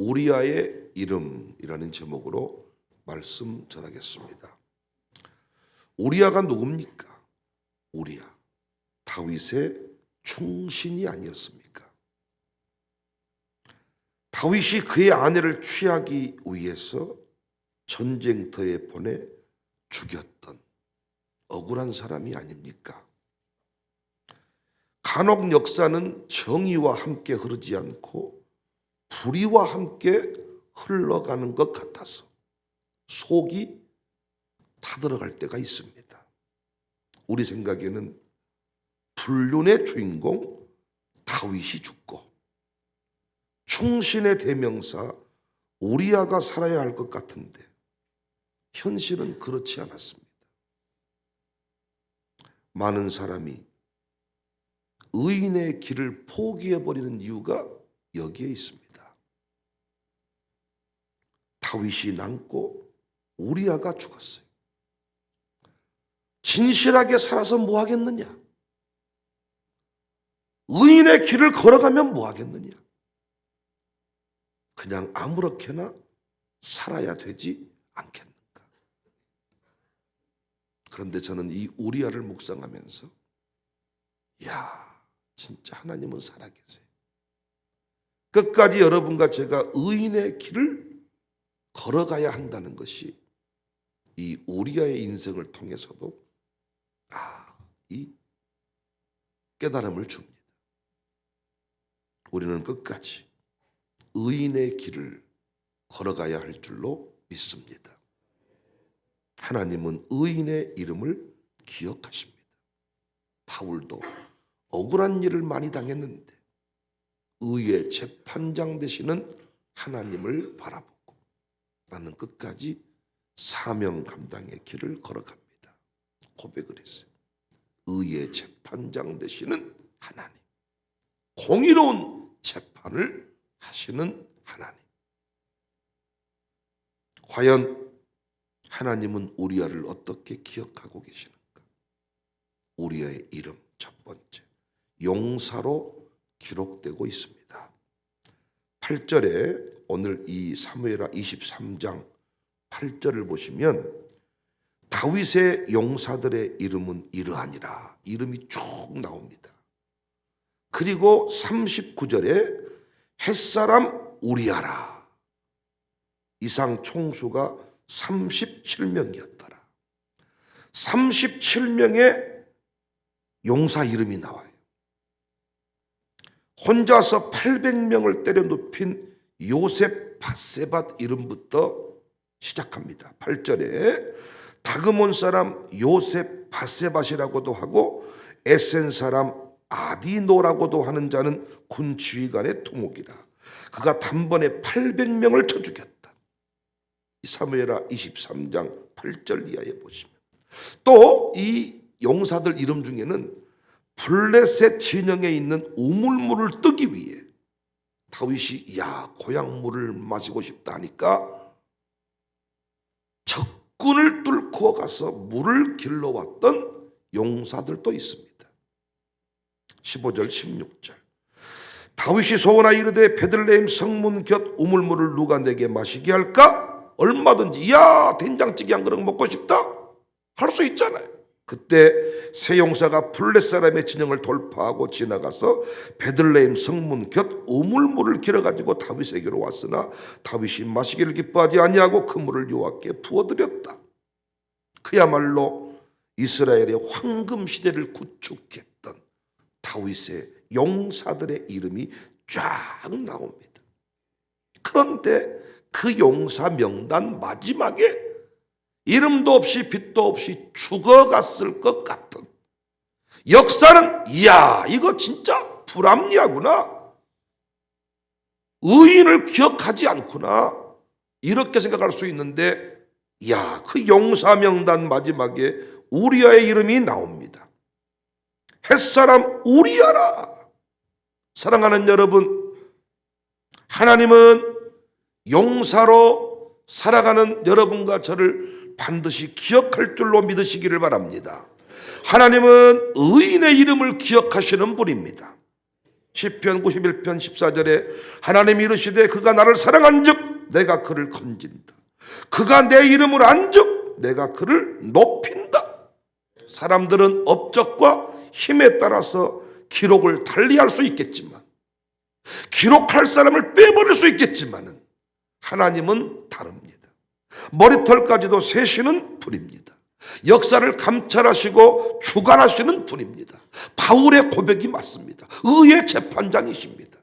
우리아의 이름이라는 제목으로 말씀 전하겠습니다. 우리아가 누굽니까? 우리아, 다윗의 충신이 아니었습니까? 다윗이 그의 아내를 취하기 위해서 전쟁터에 보내 죽였던 억울한 사람이 아닙니까? 간혹 역사는 정의와 함께 흐르지 않고 불의와 함께 흘러가는 것 같아서 속이 타들어갈 때가 있습니다. 우리 생각에는 불륜의 주인공 다윗이 죽고 충신의 대명사 우리아가 살아야 할 것 같은데 현실은 그렇지 않았습니다. 많은 사람이 의인의 길을 포기해버리는 이유가 여기에 있습니다. 다윗이 남고 우리아가 죽었어요. 진실하게 살아서 뭐 하겠느냐? 의인의 길을 걸어가면 뭐 하겠느냐? 그냥 아무렇게나 살아야 되지 않겠는가? 그런데 저는 이 우리아를 묵상하면서 진짜 하나님은 살아계세요. 끝까지 여러분과 제가 의인의 길을 걸어가야 한다는 것이 이 우리아의 인생을 통해서도 이 깨달음을 줍니다. 우리는 끝까지 의인의 길을 걸어가야 할 줄로 믿습니다. 하나님은 의인의 이름을 기억하십니다. 바울도 억울한 일을 많이 당했는데 의의 재판장 되시는 하나님을 바라보고 나는 끝까지 사명 감당의 길을 걸어갑니다. 고백을 했어요. 의의 재판장 되시는 하나님, 공의로운 재판을 하시는 하나님. 과연 하나님은 우리아를 어떻게 기억하고 계시는가? 우리아의 이름 첫 번째, 용사로 기록되고 있습니다. 8절에 오늘 이 사무엘하 23장 8절을 보시면 다윗의 용사들의 이름은 이러하니라. 이름이 쭉 나옵니다. 그리고 39절에 햇사람 우리아라. 이상 총수가 37명이었더라. 37명의 용사 이름이 나와요. 혼자서 800명을 때려 눕힌 요셉 바세밧 이름부터 시작합니다. 8절에 다그몬 사람 요셉 바세밧이라고도 하고 에센 사람 아디노라고도 하는 자는 군 지휘관의 두목이라. 그가 단번에 800명을 쳐 죽였다. 사무엘하 23장 8절 이하에 보시면 또 이 용사들 이름 중에는 블레셋 진영에 있는 우물물을 뜨기 위해 다윗이 고향물을 마시고 싶다 하니까 적군을 뚫고 가서 물을 길러왔던 용사들도 있습니다. 15절 16절 다윗이 소원하여 이르되 베들레헴 성문 곁 우물물을 누가 내게 마시게 할까? 얼마든지 된장찌개 한 그릇 먹고 싶다 할 수 있잖아요. 그때 세 용사가 블렛 사람의 진영을 돌파하고 지나가서 베들레헴 성문 곁 우물물을 길어가지고 다윗에게로 왔으나 다윗이 마시기를 기뻐하지 아니하고 그 물을 여호와께 부어드렸다. 그야말로 이스라엘의 황금 시대를 구축했던 다윗의 용사들의 이름이 쫙 나옵니다. 그런데 그 용사 명단 마지막에 이름도 없이 빛도 없이 죽어갔을 것 같은, 역사는 이거 진짜 불합리하구나, 의인을 기억하지 않구나 이렇게 생각할 수 있는데 그 용사 명단 마지막에 우리아의 이름이 나옵니다. 햇사람 우리아라. 사랑하는 여러분, 하나님은 용사로 살아가는 여러분과 저를 반드시 기억할 줄로 믿으시기를 바랍니다. 하나님은 의인의 이름을 기억하시는 분입니다. 시편 91편 14절에 하나님이 이르시되 그가 나를 사랑한즉 내가 그를 건진다. 그가 내 이름을 안즉 내가 그를 높인다. 사람들은 업적과 힘에 따라서 기록을 달리할 수 있겠지만, 기록할 사람을 빼버릴 수 있겠지만 하나님은 다릅니다. 머리털까지도 세시는 분입니다. 역사를 감찰하시고 주관하시는 분입니다. 바울의 고백이 맞습니다. 의의 재판장이십니다.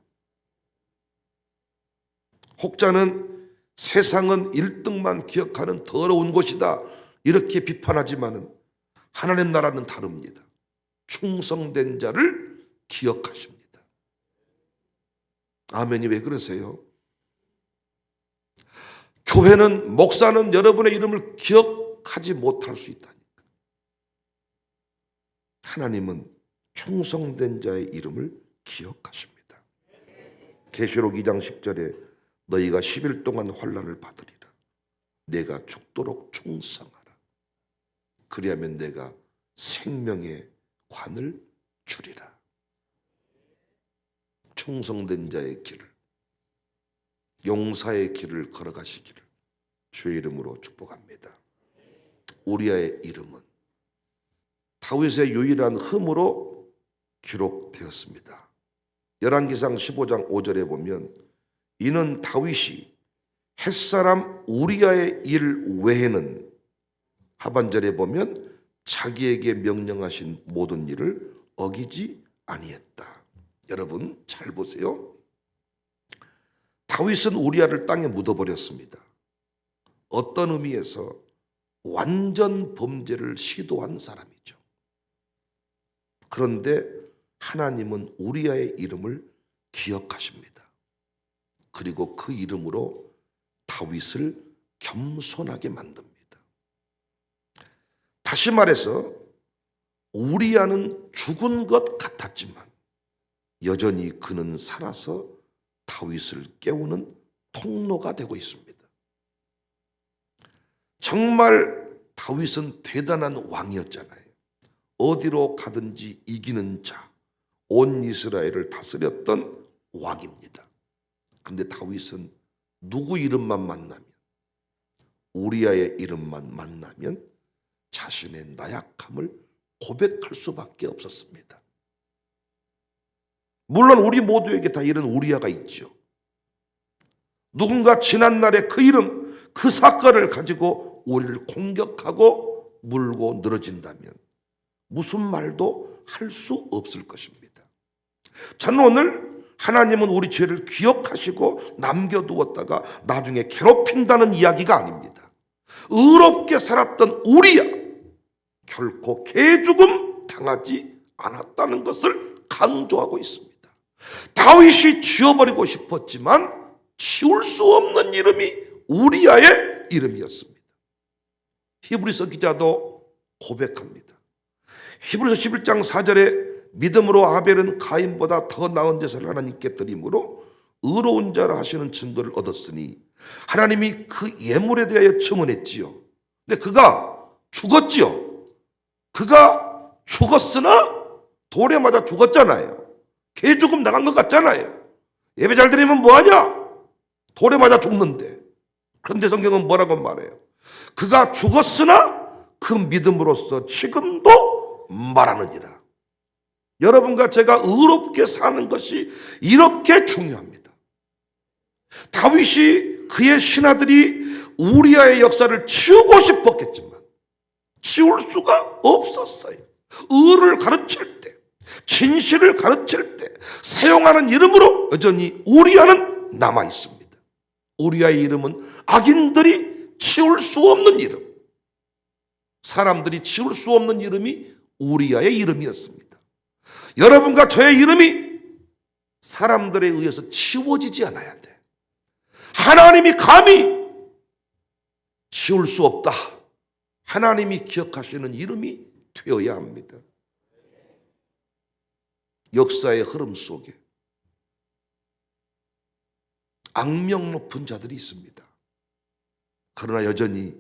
혹자는 세상은 1등만 기억하는 더러운 곳이다 이렇게 비판하지만 하나님 나라는 다릅니다. 충성된 자를 기억하십니다. 아멘이 왜 그러세요? 교회는, 목사는 여러분의 이름을 기억하지 못할 수 있다니까. 하나님은 충성된 자의 이름을 기억하십니다. 계시록 2장 10절에 너희가 10일 동안 환난을 받으리라. 내가 죽도록 충성하라. 그리하면 내가 생명의 관을 주리라. 충성된 자의 길을, 용사의 길을 걸어가시기를 주의 이름으로 축복합니다. 우리아의 이름은 다윗의 유일한 흠으로 기록되었습니다. 열왕기상 15장 5절에 보면 이는 다윗이 햇사람 우리아의 일 외에는, 하반절에 보면 자기에게 명령하신 모든 일을 어기지 아니했다. 여러분 잘 보세요. 다윗은 우리아를 땅에 묻어버렸습니다. 어떤 의미에서 완전 범죄를 시도한 사람이죠. 그런데 하나님은 우리아의 이름을 기억하십니다. 그리고 그 이름으로 다윗을 겸손하게 만듭니다. 다시 말해서 우리아는 죽은 것 같았지만 여전히 그는 살아서 다윗을 깨우는 통로가 되고 있습니다. 정말 다윗은 대단한 왕이었잖아요. 어디로 가든지 이기는 자, 온 이스라엘을 다스렸던 왕입니다. 그런데 다윗은 누구 이름만 만나면, 우리아의 이름만 만나면 자신의 나약함을 고백할 수밖에 없었습니다. 물론 우리 모두에게 다 이런 우리아가 있죠. 누군가 지난날의 그 이름, 그 사건을 가지고 우리를 공격하고 물고 늘어진다면 무슨 말도 할 수 없을 것입니다. 저는 오늘 하나님은 우리 죄를 기억하시고 남겨두었다가 나중에 괴롭힌다는 이야기가 아닙니다. 의롭게 살았던 우리야 결코 개죽음 당하지 않았다는 것을 강조하고 있습니다. 다윗이 지워버리고 싶었지만 지울 수 없는 이름이 우리아의 이름이었습니다. 히브리서 기자도 고백합니다. 히브리서 11장 4절에 믿음으로 아벨은 가인보다 더 나은 제사를 하나님께 드림으로 의로운 자라 하시는 증거를 얻었으니 하나님이 그 예물에 대하여 증언했지요. 근데 그가 죽었지요. 그가 죽었으나 돌에 맞아 죽었잖아요. 개 죽음 나간 것 같잖아요. 예배 잘 드리면 뭐하냐? 돌에 맞아 죽는데. 그런데 성경은 뭐라고 말해요? 그가 죽었으나 그 믿음으로써 지금도 말하느니라. 여러분과 제가 의롭게 사는 것이 이렇게 중요합니다. 다윗이 그의 신하들이 우리아의 역사를 치우고 싶었겠지만 치울 수가 없었어요. 의를 가르칠 때, 진실을 가르칠 때 사용하는 이름으로 여전히 우리아는 남아 있습니다. 우리아의 이름은 악인들이 치울 수 없는 이름, 사람들이 치울 수 없는 이름이 우리아의 이름이었습니다. 여러분과 저의 이름이 사람들에 의해서 치워지지 않아야 돼. 하나님이 감히 치울 수 없다. 하나님이 기억하시는 이름이 되어야 합니다. 역사의 흐름 속에 악명 높은 자들이 있습니다. 그러나 여전히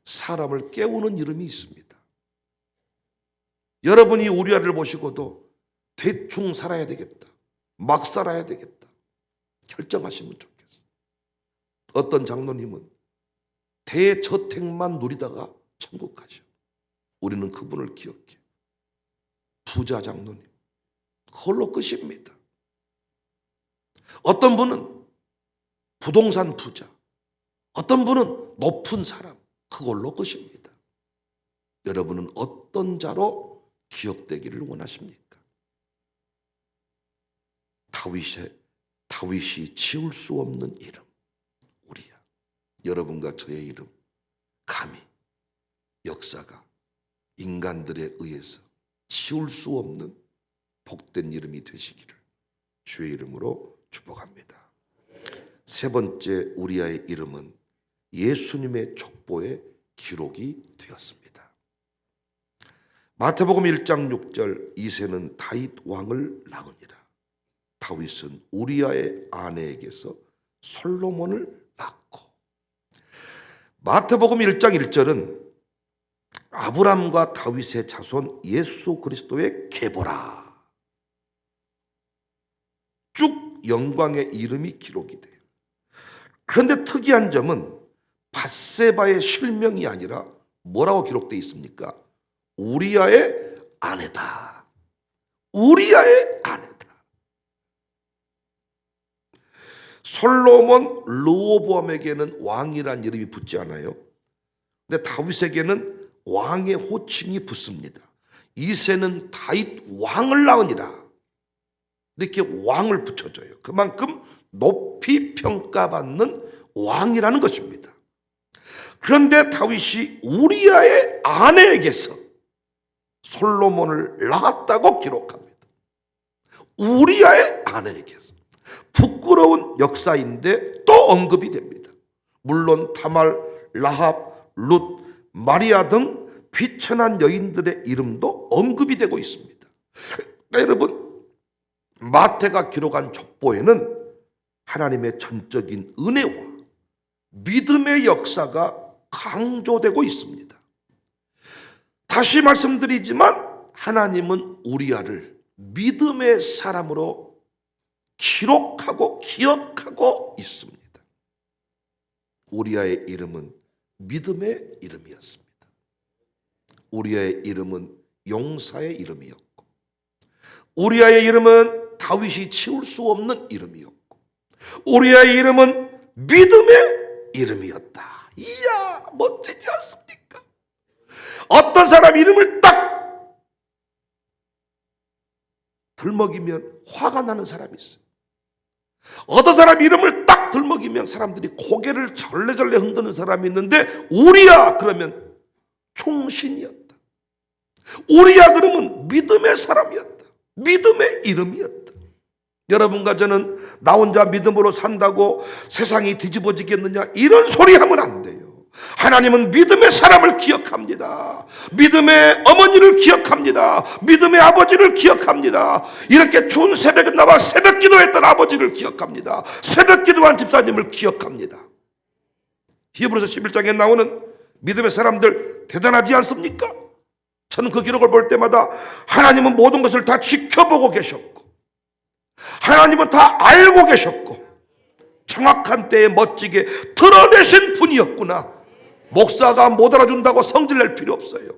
사람을 깨우는 이름이 있습니다. 여러분이 우리아를 보시고도 대충 살아야 되겠다, 막 살아야 되겠다 결정하시면 좋겠어요. 어떤 장로님은 대저택만 누리다가 천국 가셔. 우리는 그분을 기억해. 부자 장로님, 그걸로 끝입니다. 어떤 분은 부동산 부자, 어떤 분은 높은 사람, 그걸로 끝입니다. 여러분은 어떤 자로 기억되기를 원하십니까? 다윗이 지울 수 없는 이름 우리야. 여러분과 저의 이름 감히 역사가 인간들에 의해서 지울 수 없는 복된 이름이 되시기를 주의 이름으로 축복합니다. 세 번째 우리아의 이름은 예수님의 족보에 기록이 되었습니다. 마태복음 1장 6절 이새는 다윗 왕을 낳으니라. 다윗은 우리아의 아내에게서 솔로몬을 낳고. 마태복음 1장 1절은 아브람과 다윗의 자손 예수 그리스도의 계보라. 쭉 영광의 이름이 기록이 돼요. 그런데 특이한 점은 밧세바의 실명이 아니라 뭐라고 기록되어 있습니까? 우리아의 아내다. 우리아의 아내다. 솔로몬 르호보암에게는 왕이란 이름이 붙지 않아요. 근데 다윗에게는 왕의 호칭이 붙습니다. 이새는 다윗 왕을 낳으니라. 이렇게 왕을 붙여줘요. 그만큼 높이 평가받는 왕이라는 것입니다. 그런데 다윗이 우리아의 아내에게서 솔로몬을 낳았다고 기록합니다. 우리아의 아내에게서. 부끄러운 역사인데 또 언급이 됩니다. 물론 다말, 라합, 룻, 마리아 등 비천한 여인들의 이름도 언급이 되고 있습니다. 그러니까 여러분, 마태가 기록한 족보에는 하나님의 전적인 은혜와 믿음의 역사가 강조되고 있습니다. 다시 말씀드리지만 하나님은 우리아를 믿음의 사람으로 기록하고 기억하고 있습니다. 우리아의 이름은 믿음의 이름이었습니다. 우리아의 이름은 용사의 이름이었고, 우리아의 이름은 다윗이 치울 수 없는 이름이었고, 우리아의 이름은 믿음의 이름이었다. 이야, 멋지지 않습니까? 어떤 사람 이름을 딱 들먹이면 화가 나는 사람이 있어요. 어떤 사람 이름을 딱 들먹이면 사람들이 고개를 절레절레 흔드는 사람이 있는데, 우리야 그러면 충신이었다. 우리야 그러면 믿음의 사람이었다. 믿음의 이름이었다. 여러분과 저는 나 혼자 믿음으로 산다고 세상이 뒤집어지겠느냐, 이런 소리 하면 안 돼요. 하나님은 믿음의 사람을 기억합니다. 믿음의 어머니를 기억합니다. 믿음의 아버지를 기억합니다. 이렇게 추운 새벽에 나와 새벽 기도했던 아버지를 기억합니다. 새벽 기도한 집사님을 기억합니다. 히브리서 11장에 나오는 믿음의 사람들 대단하지 않습니까? 저는 그 기록을 볼 때마다 하나님은 모든 것을 다 지켜보고 계셨고, 하나님은 다 알고 계셨고, 정확한 때에 멋지게 드러내신 분이었구나. 목사가 못 알아준다고 성질낼 필요 없어요.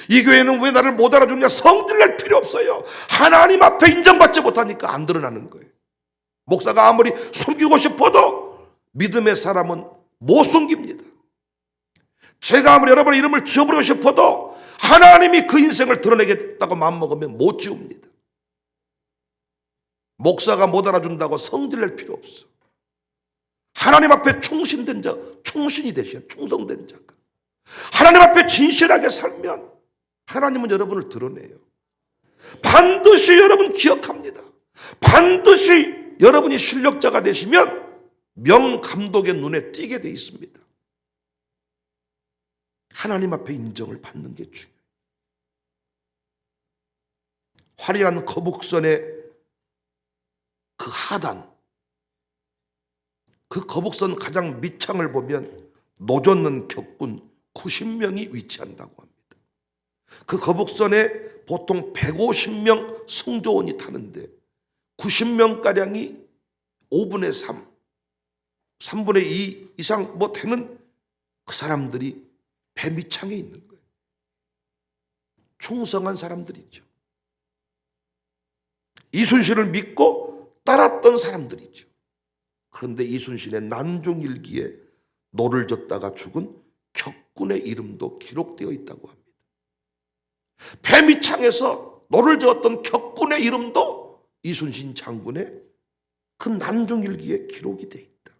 이 교회는 왜 나를 못 알아주냐, 성질낼 필요 없어요. 하나님 앞에 인정받지 못하니까 안 드러나는 거예요. 목사가 아무리 숨기고 싶어도 믿음의 사람은 못 숨깁니다. 제가 아무리 여러분의 이름을 지워버리고 싶어도 하나님이 그 인생을 드러내겠다고 마음먹으면 못 지웁니다. 목사가 못 알아준다고 성질낼 필요 없어. 하나님 앞에 충신된 자, 충신이 되셔야, 충성된 자가. 하나님 앞에 진실하게 살면 하나님은 여러분을 드러내요. 반드시 여러분 기억합니다. 반드시 여러분이 실력자가 되시면 명감독의 눈에 띄게 돼 있습니다. 하나님 앞에 인정을 받는 게 중요해요. 화려한 거북선의 그 하단, 그 거북선 가장 밑창을 보면 노젓는 격군 90명이 위치한다고 합니다. 그 거북선에 보통 150명 승조원이 타는데 90명가량이 5분의 3, 3분의 2 이상 뭐 되는 그 사람들이 배 밑창에 있는 거예요. 충성한 사람들이죠. 이순신을 믿고 따랐던 사람들이죠. 그런데 이순신의 난중일기에 노를 젓다가 죽은 격군의 이름도 기록되어 있다고 합니다. 배 밑창에서 노를 저었던 격군의 이름도 이순신 장군의 그 난중일기에 기록이 되어 있다.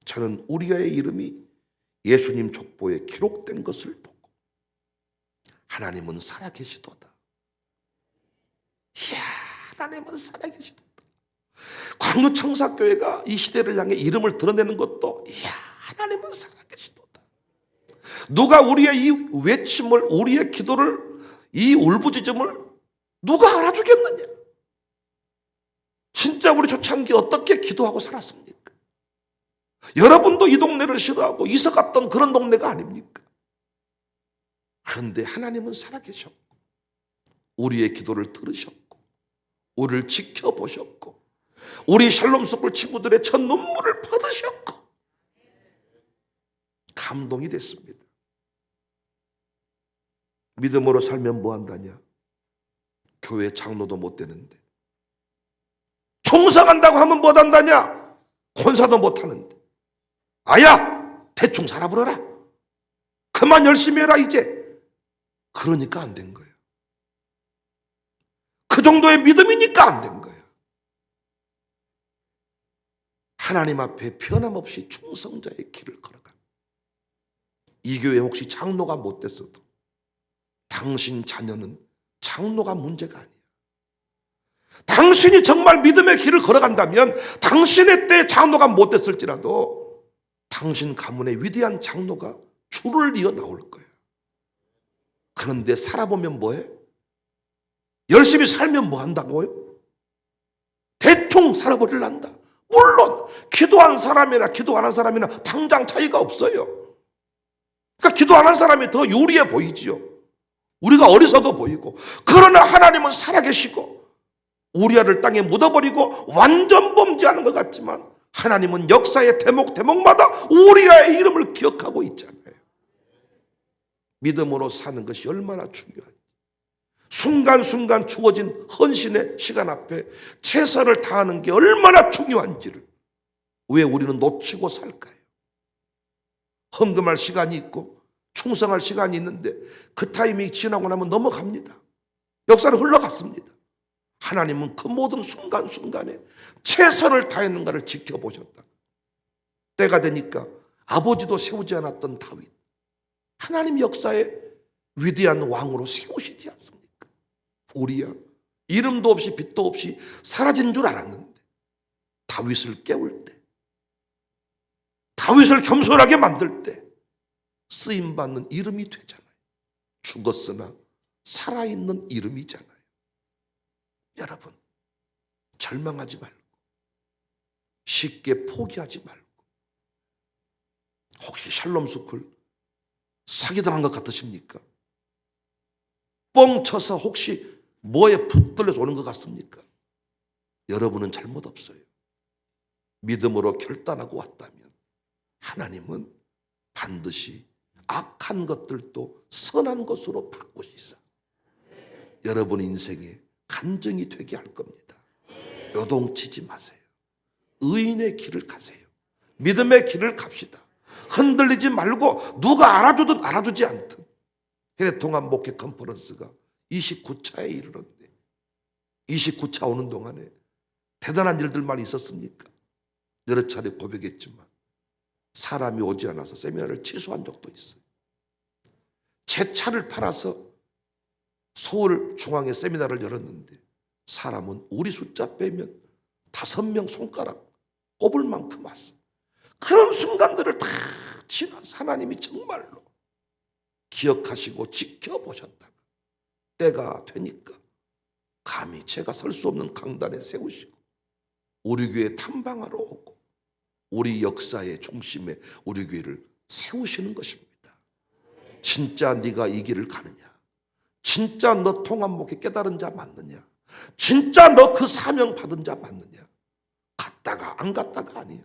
저는 우리아의 이름이 예수님 족보에 기록된 것을 보고 하나님은 살아계시도다. 이야, 하나님은 살아계시도다. 광교청사교회가 이 시대를 향해 이름을 드러내는 것도 이야, 하나님은 살아계시도다. 누가 우리의 이 외침을, 우리의 기도를, 이 울부짖음을 누가 알아주겠느냐? 진짜 우리 초창기 어떻게 기도하고 살았습니까? 여러분도 이 동네를 싫어하고 이사 갔던 그런 동네가 아닙니까? 그런데 하나님은 살아계셨고 우리의 기도를 들으셨고 우리를 지켜보셨고 우리 샬롬 스쿨 친구들의 첫 눈물을 받으셨고 감동이 됐습니다. 믿음으로 살면 뭐 한다냐? 교회 장로도 못 되는데 충성한다고 하면 뭐 한다냐? 권사도 못 하는데 아야 대충 살아보려라. 그만 열심히 해라 이제. 그러니까 안 된 거예요. 그 정도의 믿음이니까 안 된 거예요. 하나님 앞에 변함없이 충성자의 길을 걸어가. 이 교회 혹시 장로가 못 됐어도 당신 자녀는 장로가 문제가 아니야. 당신이 정말 믿음의 길을 걸어간다면 당신의 때 장로가 못 됐을지라도 당신 가문의 위대한 장로가 줄을 이어 나올 거야. 그런데 살아보면 뭐해? 열심히 살면 뭐 한다고요? 대충 살아버릴란다. 물론 기도한 사람이나 기도 안 한 사람이나 당장 차이가 없어요. 그러니까 기도 안 한 사람이 더 유리해 보이지요. 우리가 어리석어 보이고. 그러나 하나님은 살아계시고 우리아를 땅에 묻어버리고 완전 범죄하는 것 같지만 하나님은 역사의 대목마다 우리아의 이름을 기억하고 있잖아요. 믿음으로 사는 것이 얼마나 중요한지. 순간순간 주어진 헌신의 시간 앞에 최선을 다하는 게 얼마나 중요한지를 왜 우리는 놓치고 살까요? 헌금할 시간이 있고 충성할 시간이 있는데 그 타이밍이 지나고 나면 넘어갑니다. 역사는 흘러갔습니다. 하나님은 그 모든 순간순간에 최선을 다했는가를 지켜보셨다. 때가 되니까 아버지도 세우지 않았던 다윗, 하나님 역사의 위대한 왕으로 세우시지 않습니까? 우리야 이름도 없이 빛도 없이 사라진 줄 알았는데 다윗을 깨울 때, 다윗을 겸손하게 만들 때 쓰임받는 이름이 되잖아요. 죽었으나 살아있는 이름이잖아요. 여러분 절망하지 말고 쉽게 포기하지 말고 혹시 샬롬 스쿨 사기당한 것 같으십니까? 뻥 쳐서 혹시 뭐에 붙들려서 오는 것 같습니까? 여러분은 잘못 없어요. 믿음으로 결단하고 왔다면 하나님은 반드시 악한 것들도 선한 것으로 바꾸시사 여러분 인생에 간증이 되게 할 겁니다. 요동치지 마세요. 의인의 길을 가세요. 믿음의 길을 갑시다. 흔들리지 말고 누가 알아주든 알아주지 않든. 현대통합 목회 컨퍼런스가 29차에 이르렀는데 29차 오는 동안에 대단한 일들만 있었습니까? 여러 차례 고백했지만 사람이 오지 않아서 세미나를 취소한 적도 있어요. 제 차를 팔아서 서울 중앙에 세미나를 열었는데 사람은 우리 숫자 빼면 5명 손가락 꼽을 만큼 왔어. 그런 순간들을 다 지나서 하나님이 정말로 기억하시고 지켜보셨다가 때가 되니까 감히 제가 설 수 없는 강단에 세우시고 우리 교회 탐방하러 오고 우리 역사의 중심에 우리 교회를 세우시는 것입니다. 진짜 네가 이 길을 가느냐? 진짜 너 통합 목회 깨달은 자 맞느냐? 진짜 너 그 사명 받은 자 맞느냐? 갔다가 안 갔다가 아니야.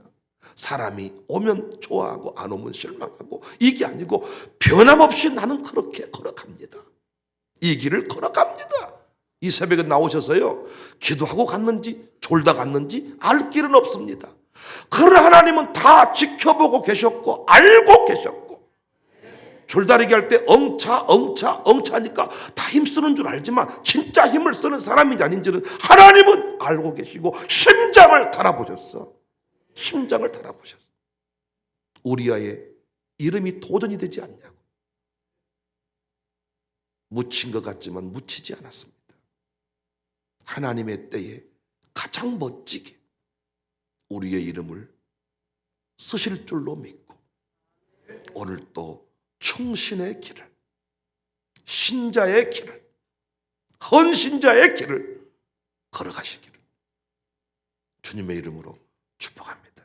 사람이 오면 좋아하고 안 오면 실망하고 이게 아니고 변함없이 나는 그렇게 걸어갑니다. 이 길을 걸어갑니다. 이 새벽에 나오셔서요, 기도하고 갔는지 졸다 갔는지 알 길은 없습니다. 그러나 하나님은 다 지켜보고 계셨고 알고 계셨고, 줄다리기 할 때 엉차니까 다 힘쓰는 줄 알지만 진짜 힘을 쓰는 사람인지 아닌지는 하나님은 알고 계시고 심장을 달아보셨어. 심장을 달아보셨어. 우리아의 이름이 도전이 되지 않냐고. 묻힌 것 같지만 묻히지 않았습니다. 하나님의 때에 가장 멋지게 우리의 이름을 쓰실 줄로 믿고, 오늘 또 충신의 길을, 신자의 길을, 헌신자의 길을 걸어가시기를 주님의 이름으로 축복합니다.